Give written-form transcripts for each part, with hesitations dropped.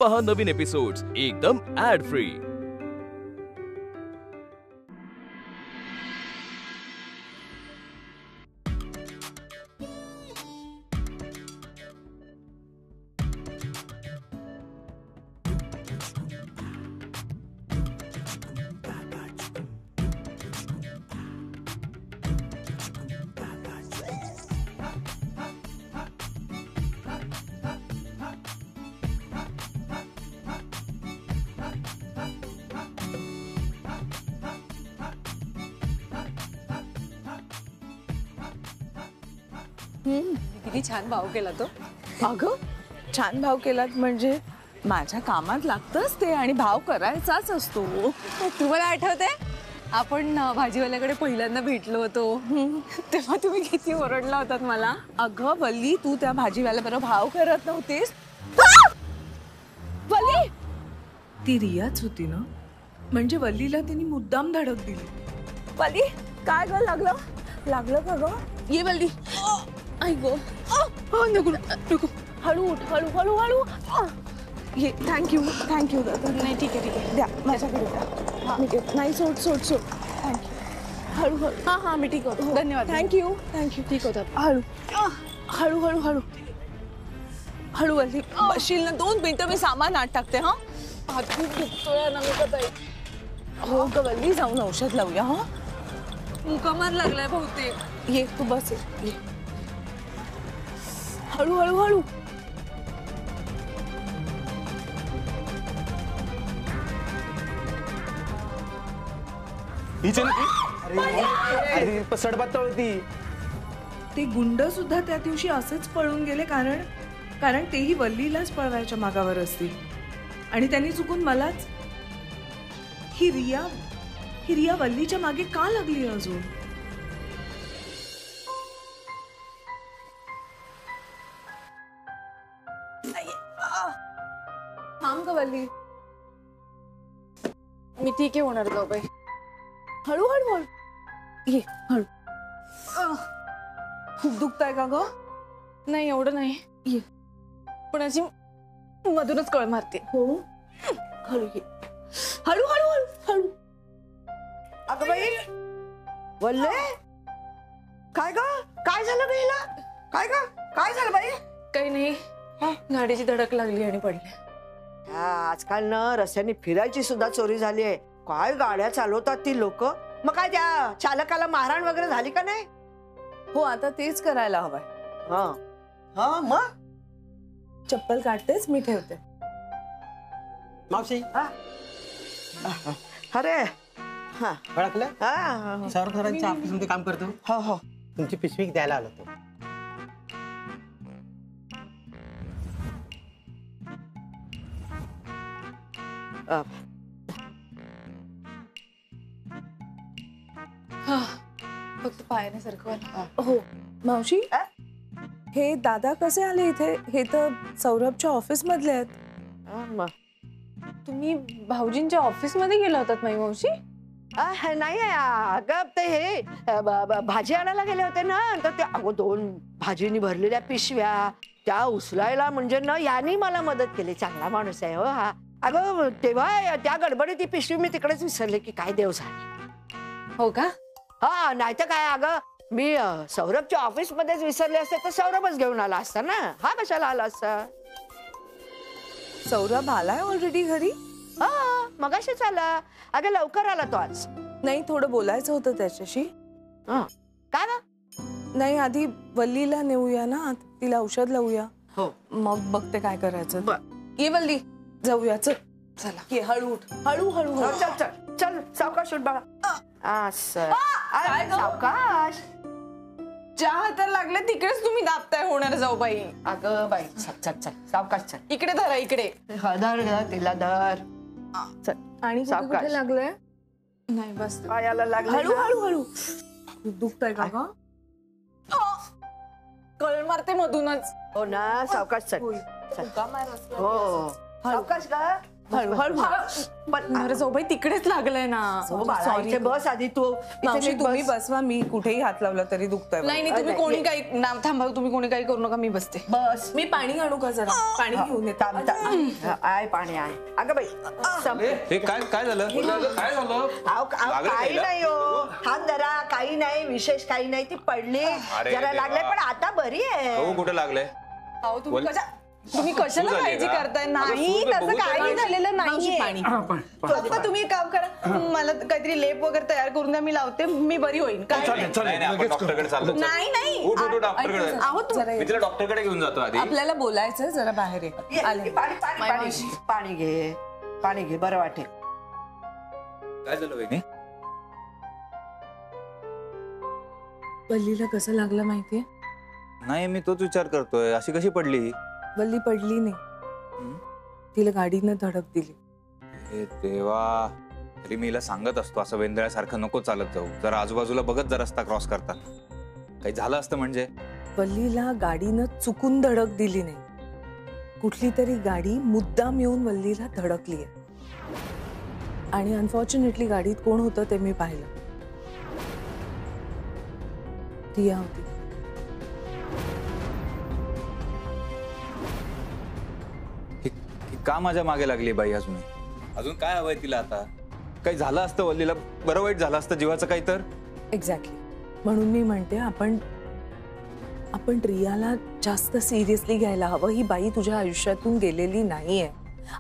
पहा नवीन एपिसोड्स एकदम add free. किती छान भाव केला तो। अगं छान भाव केलात म्हणजे माझ्या कामात लागतंच ते आणि भाव करायचाच असतो। तुम्हाला आठवतंय आपण भाजीवाल्याकडे पहिल्यांदा भेटलो होतो तेव्हा तुम्ही किती ओरडला होतात मला। अगं वल्ली तू त्या भाजीवाल्याबरोबर भाव करत नव्हतीस। वल्ली ती रियाच होती ना, म्हणजे वल्लीला तिने मुद्दाम धडक दिली। वल्ली काय ग लागलं का ग? ये वल्ली आई गो नको नको हळू उठ हळू ये थँक्यू नाही ठीक आहे द्या माझ्याकडे द्या मी नाही सोड थँक्यू हळू हां मी ठीक होतो धन्यवाद थँक्यू ठीक होतं हळू वल्ली बसशील ना 2 मिनिटं मी सामान आत टाकते। हां हात खूप दुखतोय नमिकाताई। हो ग वल्ली जाऊन औषध लावूया। हां मुकामार लागलाय बहुतेक। ये तू बस ये हळू अरे पसडबात होती। ते गुंड सुद्धा त्या दिवशी असेच पळून गेले कारण तेही वल्लीलाच पळवायच्या मागावर असतील आणि त्यांनी चुकून मलाच। ही रिया वल्लीच्या मागे का लागली अजून? थांब ग वल्ली मी ठीक आहे होणार जाऊ बाई। हळू ये हळू खूप दुखताय का ग? नाही एवढं नाही ये पण अशी मधूनच कळ मारते। हो हळू ये हळू अगं बाई वल्ले काय ग काय झालं बाईला? काय झालं बाई? काही नाही गाडीची धडक लागली आणि पडली। आजकाल ना रस्त्याने फिरायची सुद्धा चोरी झाली आहे। काय गाड्या चालवतात ती लोक। मग काय त्या चालकाला मारहाण वगैरे झाली का नाही? हो आता तेच करायला हवंय। हा मग चप्पल काढतेच मी ठेवते। मावशी अरे हा ओळखलं? हा सौरभ ऑफिस मध्ये काम करतो। हो तुमची पिशवी द्यायला आलो तो। फक्त पायाने हो मावशी हे दादा कसे आले इथे? हे तर सौरभच्या ऑफिस मधले आहेत। तुम्ही भाऊजींच्या ऑफिस मध्ये गेला होतात माई मावशी? नाही अगं ते हे भाजी आणायला गेले होते ना, तर ते अगो 2 भाजीनी भरलेल्या पिशव्या त्या उचलायला म्हणजे ना यांनी मला मदत केली। चांगला माणूस आहे हो हा। अगं तेव्हा त्या गडबडीत ती पिशवी मी तिकडेच विसरले की काय देव झाली। हो का? हा नाही तर काय अगं मी सौरभच्या ऑफिस मध्येच विसरले असते तर सौरभच घेऊन आला असता ना, हा कशाला आला असता? सौरभ आलाय ऑलरेडी घरी? हा मगाशीच आला। अगं लवकर आला तो आज। नाही थोडं बोलायचं होतं त्याच्याशी। काय ना? नाही आधी वल्लीला नेऊया ना, तिला औषध लावूया। हो मग बघते काय करायचं। ये वल्ली जाऊया चला ये हळू उठ हळू चल सावकाश उठ बाळा। सावकाश ज्या हाताला लागले तिकडेच तुम्ही दाबताय होणार जाऊ बाई। अगं बाई चल सावकाश चल। इकडे धरा इकडे। धर तिला धर चल। आणि कुठे लागलंय? नाही बस पायाला लागलं। हळू दुखतंय का ग? कळ मारते मधूनच। हो ना सावकाश चल। हो सावकाश का हळूहळू पण अरे जाऊबाई तिकडेच लागलंय ना. हो बाळा, इथे बस आधी तू इथे मावशी नीट तुम्ही बस. बसवा, मी कुठेही हात लावला तरी दुखतोय. नाही नाही तुम्ही नाही, कोणी ये. काही नाव थांबा, तुम्ही कोणी काही करू नका, मी बसते. बस मी पाणी आणू का जरा? पाणी घेऊन येतो. आहे पाणी आहे. अगं बाई हे काय झालं काय झालं लागलं काही ताईला? नाही हो, थांब जरा, काही नाही विशेष, काही नाही. ती पडली अरे जरा देवा. लागले, पण आता बरी आहे. हो कुठं लागलंय अहो तुम्ही बोल. तुम्ही कशाला झाली काळजी का? करताय? अगं, नाही सूज तसं बघू तर काही नाही. झालेलं मावशी, नाहीये. पाणी. फक्त तुम्ही एक काम करा, मला काहीतरी लेप वगैरे तयार करून द्या, मी लावते, मी बरी होईन. काय नाही. नाही, नाही, आपण डॉक्टरकडे चाललो नाही नाही उठ उठ डॉक्टरकडे अहो तू जरा मी तिला डॉक्टरकडे घेऊन जातो आधी आपल्याला बोलायचं, जरा बाहेर ये. ये, आले. पाणी पाणी माय पाणी मावशी. पाणी घे, पाणी घे, बरं वाटेल. काय झालं वहिनी वल्लीला कसं लागलं माहितीये? नाही मी तोच विचार करतोय अशी कशी पडली वल्ली पडली नाही, तिला गाडीनं धडक दिली. हे देवा तरी मी हिला सांगत असतो असं वेंदळ्यासारखं नको चालत जाऊ, जरा आजूबाजूला बघत जरा रस्ता क्रॉस करताना काही झालं असतं म्हणजे. वल्लीला गाडीनं चुकून धडक दिली नाही, कुठली तरी गाडी मुद्दाम येऊन वल्लीला धडकली आहे. आणि अनफॉर्च्युनेटली गाडीत कोण होतं ते मी पाहिलं. रिया होती. ही का माझ्या मागे लागली बाई अजून काय हवंय तिला आता? काही झालं असतं वल्लीला, बरं वाईट झालं असतं जीवाचं काही तर. एक्झॅक्टली, म्हणून मी म्हणते आपण रियाला जास्त सिरियसली घ्यायला हवं. ही बाई तुझ्या आयुष्यातून गेलेली नाहीये.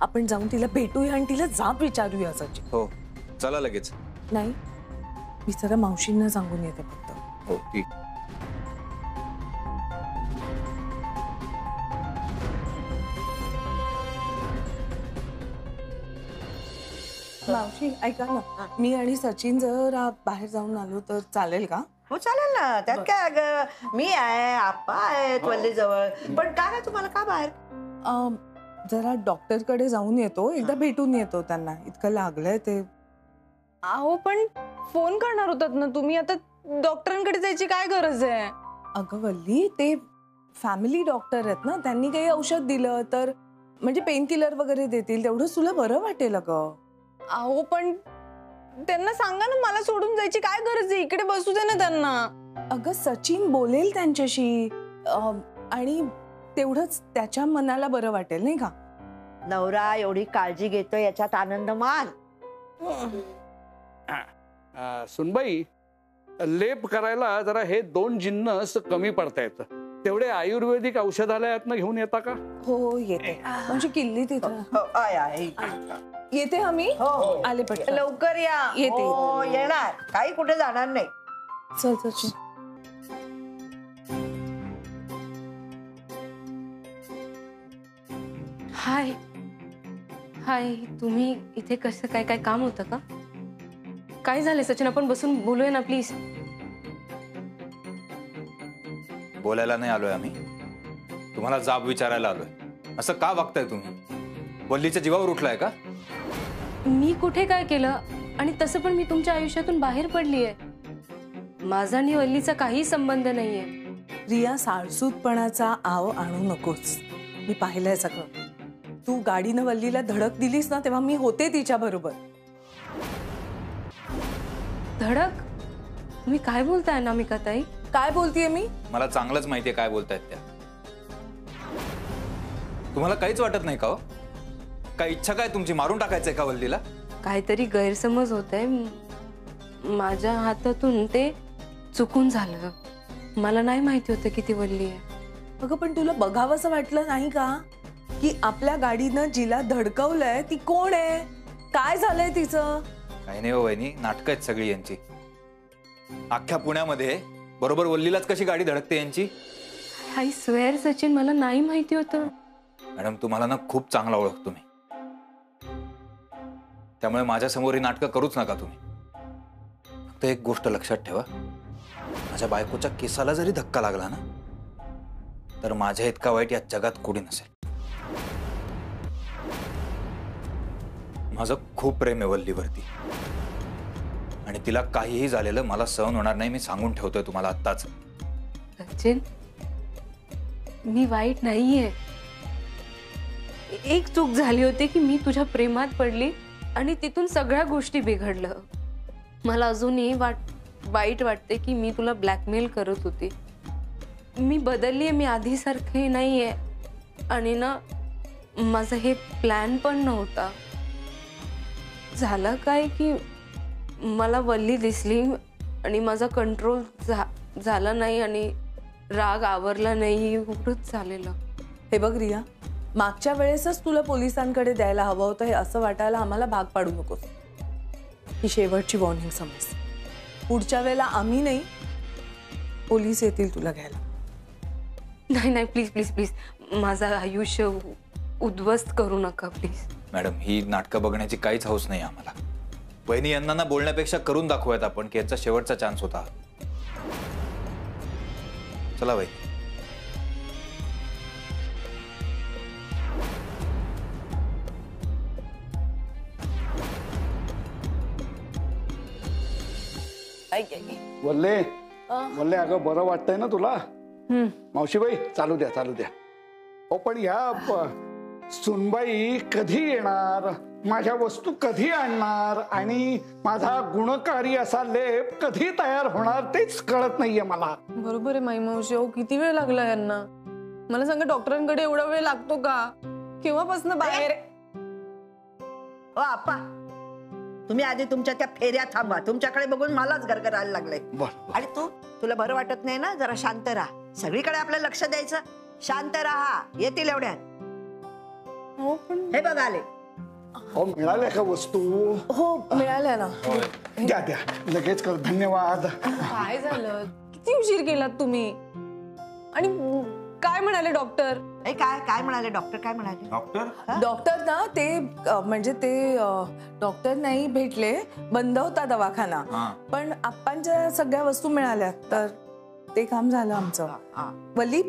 आपण जाऊन तिला भेटूया आणि तिला जाब विचारूया. सचिन हो चला लगेच. नाही, मी जरा मावशींना सांगून येते फक्त. हो ठीक. मावशी ऐका ना, मी आणि सचिन जर बाहेर जाऊन आलो तर चालेल का? हो चालेल ना, त्यात काय. अगं मी आहे, आप्पा आहेत वल्ली जवळ. पण काय तुम्हाला का बाहेर? जरा डॉक्टरकडे जाऊन येतो, एकदा भेटून येतो त्यांना. इतकं लागलंय ते. अहो पण फोन करणार होतात ना तुम्ही, आता डॉक्टरांकडे जायची काय गरज आहे? अगं वल्ली, ते फॅमिली डॉक्टर आहेत ना, त्यांनी काही औषध दिलं तर म्हणजे पेन किलर वगैरे देतील, तेवढं तुला बरं वाटेल. अगं अहो पण त्यांना सांगा ना, मला सोडून जायची काय गरज आहे? इकडे बसू दे ना त्यांना. अगं सचिन बोलेल त्यांच्याशी आणि तेवढंच त्याच्या मनाला बरं वाटेल, नाही का? नवरा एवढी काळजी घेतोय याच्यात आनंद मान. सुनबाई, लेप करायला जरा हे 2 जिन्नस कमी पडतायत. तेवढे आयुर्वेदिक औषधालयातनं घेऊन येता का? हो येते. म्हणजे किल्ली तिथं हो, आहे. येते आम्ही. हो. आले पटकन. लवकर या. येते. हो, येणार. काही कुठे जाणार नाही. चल सचिन. हाय हाय, तुम्ही इथे कसं काय काम होतं का? काय झालं सचिन, आपण बसून बोलूया ना प्लीज. बोलायला नाही आलोय आम्ही, तुम्हाला जाब विचारायला आलोय. असं का वागताय तुम्ही? वल्लीच्या जीवावर उठलाय का? मी कुठे काय केलं? आणि तसं पण मी तुमच्या आयुष्यातून बाहेर पडलीये. माझा आणि वल्लीचा काही संबंध नाहीये. रिया, साळसूतपणाचा आव आणू नकोस. मी पाहिलंय सगळं. तू गाडीनं वल्लीला धडक दिलीस ना, तेव्हा मी होते तिच्या बरोबर. धडक? तुम्ही काय बोलताय अनामिका ताई? काय बोलतीये मी? मला चांगलंच माहितीये काय बोलतायत त्या. तुम्हाला काहीच वाटत नाही का? हो काय इच्छा काय तुमची, मारून टाकायचंय का वल्लीला? काहीतरी गैरसमज होतंय. माझ्या हातातून ते चुकून झालं. मला नाही माहिती होतं की ती वल्ली आहे. अगं पण तुला बघावंसं वाटलं नाही का की आपल्या गाडीनं जिला धडकवलंय ती कोण आहे, काय झालंय तिचं? काही नाही हो वहिनी, नाटकं आहेत सगळी यांची. अख्ख्या पुण्यामध्ये बरोबर वल्लीलाच कशी गाडी धडकते यांची. आय स्वेअर सचिन, मला नाही माहिती होतं. मॅडम तुम्हाला ना खूप चांगला ओळखतो मी, त्यामुळे माझ्या समोर ही नाटकं करूच नका तुम्ही. फक्त एक गोष्ट लक्षात ठेवा, माझ्या बायकोच्या केसाला जरी धक्का लागला ना, तर माझ्या इतका वाईट या जगात कोणी नसेल. माझं खूप प्रेम आहे वल्लीवरती आणि तिला काहीही झालेलं मला सहन होणार नाही. मी सांगून ठेवतोय तुम्हाला आत्ताच. सचिन, मी वाईट नाहीये. एक चूक झाली होती की मी तुझ्या प्रेमात पडली आणि तिथून सगळ्या गोष्टी बिघडलं. मला अजूनही वाईट वाटते की मी तुला ब्लॅकमेल करत होती. मी बदलली, मी आधीसारखे नाहीये. आणि ना माझा हे प्लॅन पण नव्हता. झालं काय की मला वल्ली दिसली आणि माझा कंट्रोल झाला नाही आणि राग आवरला नाही, एवढंच झालेलं. हे बघ रिया, मागच्या वेळेसच तुला पोलिसांकडे द्यायला हवं होतं हे असं वाटायला आम्हाला भाग पाडू नकोस. ही शेवटची वॉर्निंग समज. पुढच्या वेळेला आम्ही नाही, पोलीस येतील तुला घ्यायला. नाही नाही, प्लीज प्लीज प्लीज, माझं आयुष्य उद्ध्वस्त करू नका प्लीज. मॅडम, ही नाटकं बघण्याची काहीच हौस नाही आम्हाला. वहिनी यांना ना बोलण्यापेक्षा करून दाखवूयात आपण की याचा शेवटचा चान्स होता. चला वहिनी. वल्ले वल्ले, अगं बरं वाटतंय ना तुला? मावशीबाई चालू द्या चालू द्या. हो पण या सुनबाई कधी येणार, माझ्या वस्तू कधी आणणार आणि माझा गुणकारी असा लेप कधी तयार होणार तेच कळत नाहीये मला. बरोबर आहे माई मावशी. अहो किती वेळ लागला यांना. मला सांगा, डॉक्टरांकडे एवढा वेळ लागतो का? केव्हापासून बाहेर. ओ आप्पा, तुम्ही आधी तुमच्या त्या फेऱ्या थांबा. तुमच्याकडे बघून मलाच गरगरायला लागलंय. आणि तुला बरं वाटत नाही ना? जरा शांत राहा. सगळीकडे आपलं लक्ष द्यायचं. शांत राहा, येतील एवढ्यात. हो पण हे बघ आले. हो मिळाल्या का वस्तू? हो मिळाल्या ना. द्या द्या लगेच कर. धन्यवाद. काय झालं? किती उशीर केलात तुम्ही? आणि काय म्हणाले डॉक्टर? काय काय म्हणाले डॉक्टर? काय म्हणाले डॉक्टर ना ते म्हणजे ते डॉक्टर नाही भेटले, बंद होता दवाखाना. पण आप्पांच्या सगळ्या वस्तू मिळाल्या तर ते काम झालं आमचं. वल्ली,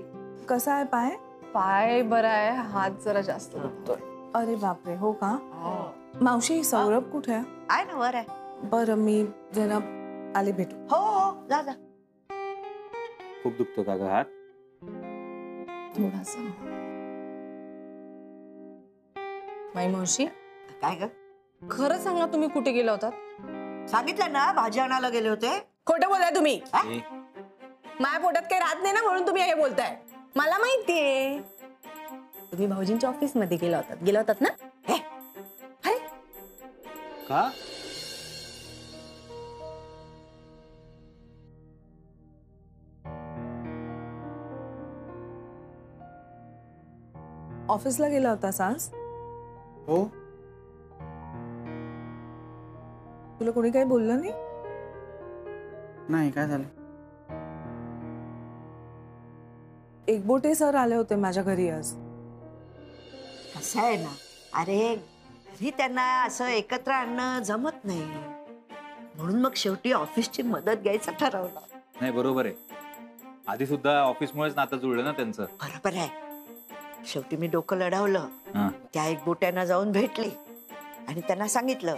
कसा आहे पाय? पाय बरा आहे, हात जरा जास्त दुखतोय. अरे बापरे, हो का? मावशी, सौरभ कुठे आहे? आहे ना, वर आहे. बरं, मी जरा आले भेटू. हो हो, जा जा. खूप दुखतो का ग हात? थोडासा. माई मावशी, काय ग? खरं सांगा, तुम्ही कुठे गेला होतात? सांगितलं ना, भाजी आणायला गेले होते. खोटं बोलताय तुम्ही. ए, माझ्या पोटात काही राहत नाही ना, म्हणून तुम्ही हे बोलताय. मला माहितीये तुम्ही भाऊजींच्या ऑफिस मध्ये गेला होतात ना? का? ऑफिसला गेला होतास आज? हो. तुला कोणी काही बोललं नाही? नाही, काय झालं? एकबोटे सर आले होते माझ्या घरी आज. कसं आहे ना, अरे घरी त्यांना असं एकत्र आणणं जमत नाही, म्हणून मग शेवटी ऑफिसची मदत घ्यायचं ठरवलं. नाही, बरोबर आहे. आधी सुद्धा ऑफिसमुळेच नातं जुळलं ना त्यांचं. बरोबर आहे. शेवटी मी डोकं लढवलं. हा. त्या एक बोट्यांना जाऊन भेटली आणि त्यांना सांगितलं,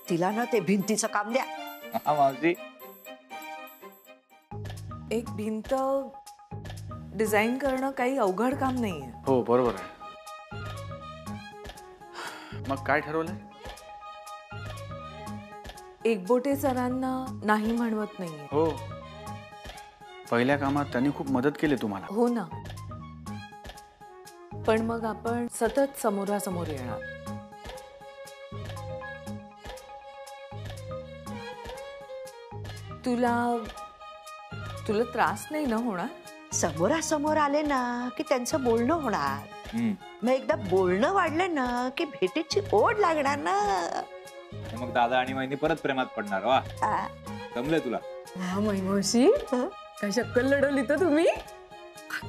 तिला ना ते भिंतीचं काम द्या. हा मावशी, एक भिंत डिझाईन करणं काही अवघड काम नाहीये. हो बरोबर आहे. मग काय ठरवलंय? एकबोटे सरांना नाही म्हणवत नाहीये. हो, पहिल्या कामात त्यांनी खूप मदत केली तुम्हाला. हो ना, पण मग आपण सतत समोरासमोर येणार. तुला तुला त्रास नाही ना होणार? समोरासमोर आले ना की त्यांचं बोलणं होणार. मग एकदा बोलणं वाढलं ना की भेटीची ओढ लागणार ना. मग दादा आणि वहिनी परत प्रेमात पडणार. वा, आ, जमलंय तुला. हा माई मावशी, काय शक्कल लढवली तर तुम्ही.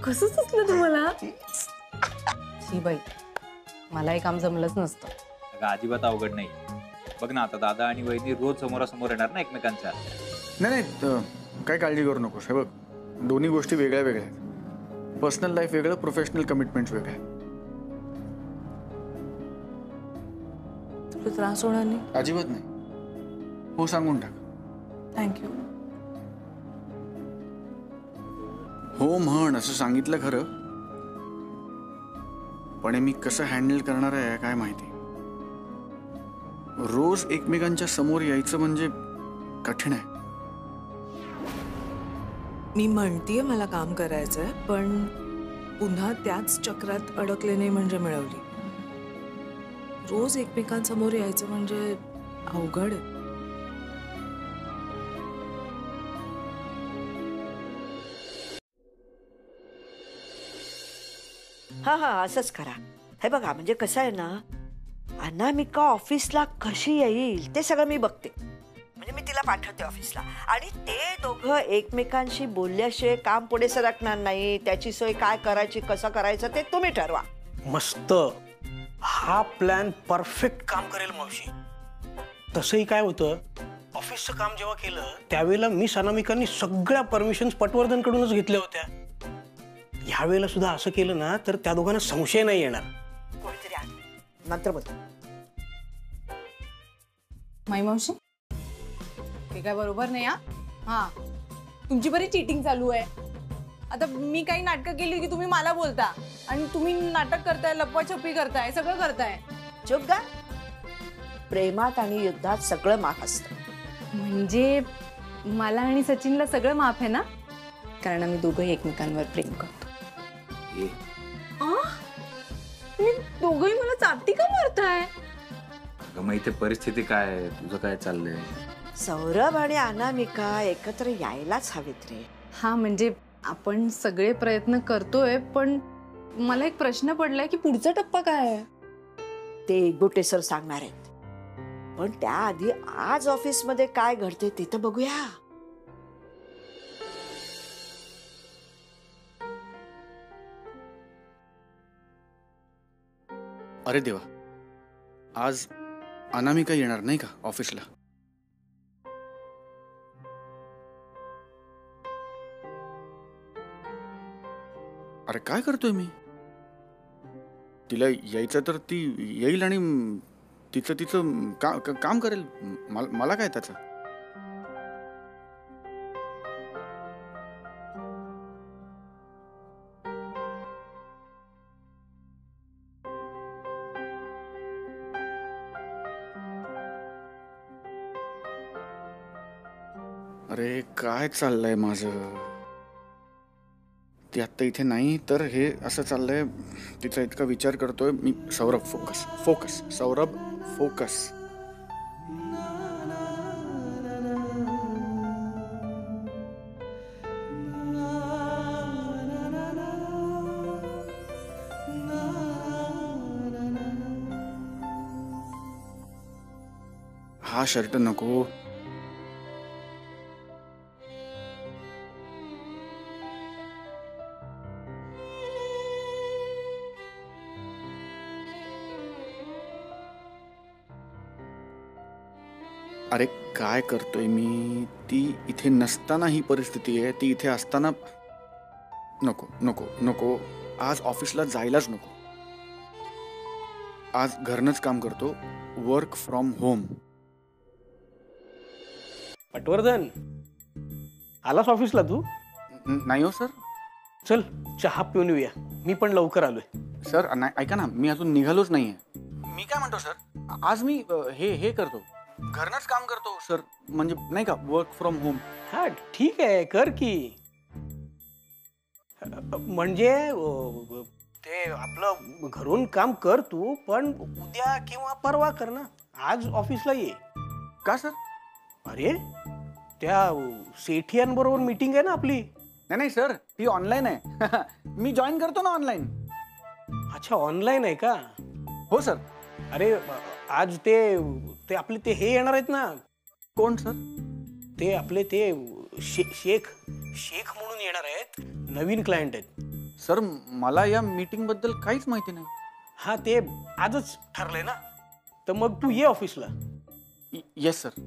कसं सुचलं तुम्हाला? शी बाई, मला हे काम जमलंच नसतं. अगं अजिबात अवघड नाही. बघ ना, आता दादा आणि वहिनी रोज समोरासमोर येणार ना एकमेकांच्या. नाही नाही, काय काळजी करू नकोस. हे बघ, दोन्ही गोष्टी वेगळ्या वेगळ्या आहेत. पर्सनल लाईफ वेगळं, प्रोफेशनल कमिटमेंट्स वेगळ्या. तुला त्रास होणार नाही? अजिबात नाही. हो, सांगून टाक. थँक्यू. हो म्हण असं सांगितलं खरं, पण हे मी कसं हँडल करणार आहे काय माहिती. रोज एकमेकांच्या समोर यायचं म्हणजे कठीण आहे. मी म्हणतीये मला काम करायचंय, पण पुन्हा त्याच चक्रात अडकले नाही म्हणजे मिळवली. रोज एकमेकांसमोर यायचं म्हणजे अवघड आहे. हा हा असंच करा. हे बघा म्हणजे कसं आहे ना, अनामिका ऑफिसला कशी येईल ते सगळं मी बघते. म्हणजे मी तिला पाठवते ऑफिसला आणि ते दोघं एकमेकांशी बोलल्याशिवाय काम पुढे सरकणार नाही. त्याची सोय काय करायची, कसं करायचं ते तुम्ही ठरवा. मस्त. हा प्लॅन परफेक्ट काम करेल मावशी. तसंही काय होतं, ऑफिसचं काम जेव्हा केलं त्यावेळेला मिस अनामिकांनी सगळ्या परमिशन्स पटवर्धनकडूनच घेतल्या होत्या. ह्यावेळेला सुद्धा असं केलं ना तर त्या दोघांना संशय नाही येणार. कोणीतरी आलं. नंतर बोलतो. माई मावशी हे काय बरोबर नाही. हा तुमची बरी चीटिंग चालू आहे. आता मी काही नाटकं केली की तुम्ही मला बोलता आणि तुम्ही नाटक करताय, लपवाछपी करताय, सगळं करताय. चुप गा. प्रेमात आणि युद्धात सगळं माफ असतं. म्हणजे मला आणि सचिनला सगळं माफ आहे ना, कारण आम्ही दोघंही एकमेकांवर प्रेम करतो. तुम्ही दोघंही मला चापटी का मारताय? अगं मग इथे परिस्थिती काय आहे, तुझं काय चाललंय? सौरभ आणि अनामिका एकत्र यायलाच हवेत रे. हा म्हणजे आपण सगळे प्रयत्न करतोय, पण मला एक प्रश्न पडलाय की पुढचा टप्पा काय आहे. ते गोटे सर सांगणार आहेत, पण त्याआधी आज ऑफिसमध्ये काय घडते ते तर बघूया. अरे देवा, आज अनामिका येणार नाही का ऑफिसला? अरे काय करतोय मी? तिला यायचं तर ती येईल आणि तिचं तिचं काम करेल. मला काय त्याचं? अरे काय चाललंय माझं? ती आत्ता इथे नाही तर हे असं चाललंय. तिचा इतका विचार करतोय मी. Saurabh focus focus. Saurabh focus. हा शर्ट नको. अरे काय करतोय मी? ती इथे नसताना ही परिस्थिती आहे, ती इथे असताना नको नको नको. आज ऑफिसला जायलाच नको. आज घरनंच काम करतो. Work from home. पटवर्धन आलास ऑफिसला तू? नाही हो सर. चल चहा पिऊन येऊया. मी पण लवकर आलोय. सर ऐका ना, मी अजून निघालोच नाहीये. मी काय म्हणतो सर, आज मी हे करतो, घरनंच काम करतो सर. म्हणजे नाही का, वर्क फ्रॉम होम. हा ठीक आहे, कर की. म्हणजे ते आपलं घरून काम कर तू, पण उद्या किंवा परवा कर ना. आज ऑफिसला ये. का सर? अरे त्या सेठियांबरोबर मीटिंग आहे ना आपली. नाही सर, ती ऑनलाईन आहे. मी जॉईन करतो ना ऑनलाईन. अच्छा, ऑनलाईन आहे का? हो सर. अरे आज ते आपले ते हे येणार आहेत ना. कोण सर? ते आपले ते शेख म्हणून येणार आहेत. नवीन क्लायंट आहेत. सर मला या मीटिंग बद्दल काहीच माहिती नाही. हा ते आजच ठरलंय ना, तर मग तू ये ऑफिसला. Yes sir.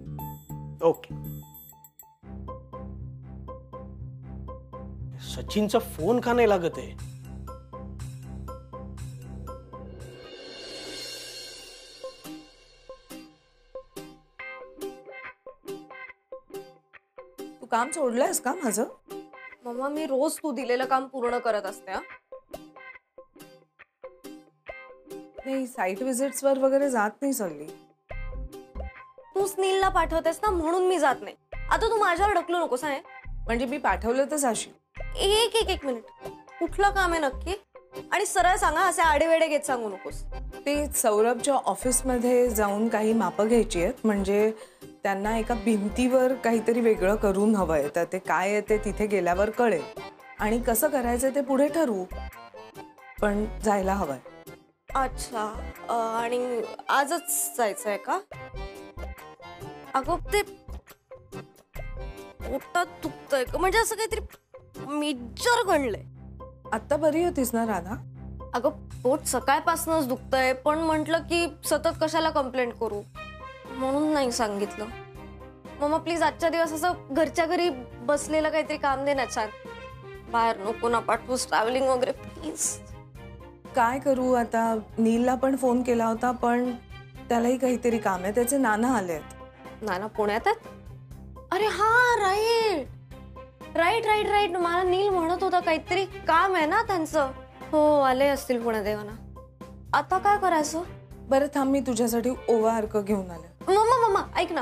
ओके. सचिनचा फोन का नाही लागत आहे? तू काम सोडलंयस का माझं? मम्मा, मी रोज तू दिलेलं काम पूर्ण करत असते. नाही, साईट व्हिजिट्सवर वगैरे जात नाही सल्ली. तूच नीलला पाठवतेस ना म्हणून मी जात नाही. आता तू माझ्यावर ढकलू नकोस आहे. म्हणजे मी पाठवलं तर जाशील. एक मिनिट, कुठलं काम आहे नक्की? आणि सरळ सांगा, असे आडेवेडे घेत सांगू नकोस. ते सौरभच्या ऑफिसमध्ये जाऊन काही मापं घ्यायची आहेत. म्हणजे त्यांना एका भिंतीवर काहीतरी वेगळं करून हवंय. तर ते काय आहे ते तिथे गेल्यावर कळेल आणि कसं करायचं ते पुढे ठरवू. पण जायला हवंय. अच्छा, आणि आजच जायचंय का? अगं ते पोटात दुखतंय का? म्हणजे असं काहीतरी मेजर घडलंय. आत्ता बरी होतीस ना राधा? अगं पोट सकाळपासूनच दुखतंय, पण म्हटलं की सतत कशाला कंप्लेंट करू म्हणून नाही सांगितलं. मम्मा प्लीज आजच्या दिवस असं घरच्या घरी बसलेलं काहीतरी काम दे ना छान. बाहेर नको ना पाठवूस, ट्रॅव्हलिंग वगैरे प्लीज. काय करू आता? नीलला पण फोन केला होता पण त्यालाही काहीतरी काम आहे. त्याचे नाना आले आहेत. नाना पुण्यात आहेत? अरे हा, राईट राईट राईट राईट. मला नील म्हणत होता काहीतरी काम आहे ना त्यांचं. हो, आले असतील पुण्यात देवाना. आता काय करायचं? बरं थांब, मी तुझ्यासाठी ओवा अर्क घेऊन आले. मम्मा ऐक ना,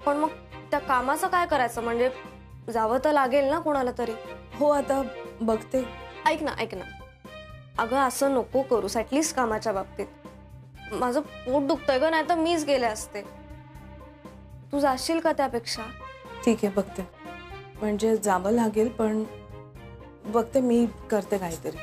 पण मग त्या कामाचं काय करायचं? म्हणजे जावं तर लागेल ना कोणाला तरी. हो, आता बघते. ऐक ना अगं असं नको करूस, ऍटलीस्ट कामाच्या बाबतीत. माझं पोट दुखतंय ग, नाही तर मीच गेले असते. तू जाशील का त्यापेक्षा? ठीक आहे, बघते. म्हणजे जावं लागेल पण बघते, मी करते काहीतरी.